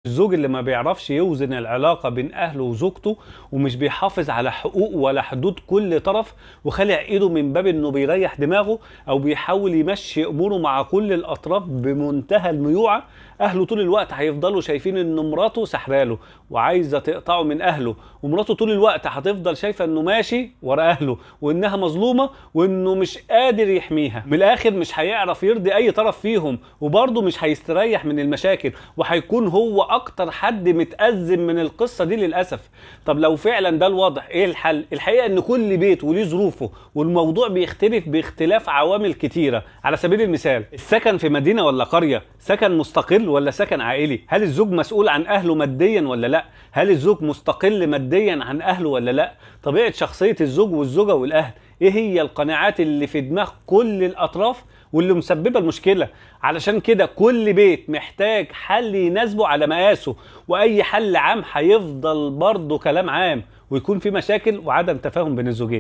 الزوج اللي ما بيعرفش يوزن العلاقة بين أهله وزوجته ومش بيحافظ على حقوق ولا حدود كل طرف وخالع إيده من باب إنه بيريح دماغه أو بيحاول يمشي أموره مع كل الأطراف بمنتهى الميوعة. أهله طول الوقت هيفضلوا شايفين إن مراته سحراله وعايزة تقطعه من أهله، ومراته طول الوقت هتفضل شايفة إنه ماشي ورا أهله وإنها مظلومة وإنه مش قادر يحميها. من الآخر مش هيعرف يرضي أي طرف فيهم، وبرضه مش هيستريح من المشاكل، وهيكون هو اكتر حد متأزم من القصة دي للأسف. طب لو فعلا ده الوضع، ايه الحل؟ الحقيقة ان كل بيت وليه ظروفه، والموضوع بيختلف باختلاف عوامل كتيرة. على سبيل المثال، السكن في مدينة ولا قرية، سكن مستقل ولا سكن عائلي، هل الزوج مسؤول عن اهله ماديا ولا لا، هل الزوج مستقل ماديا عن اهله ولا لا، طبيعة شخصية الزوج والزوجة والاهل، ايه هي القناعات اللي في دماغ كل الاطراف واللي مسببه المشكله. علشان كده كل بيت محتاج حل يناسبه على مقاسه، واي حل عام هيفضل برضه كلام عام، ويكون في مشاكل وعدم تفاهم بين الزوجين.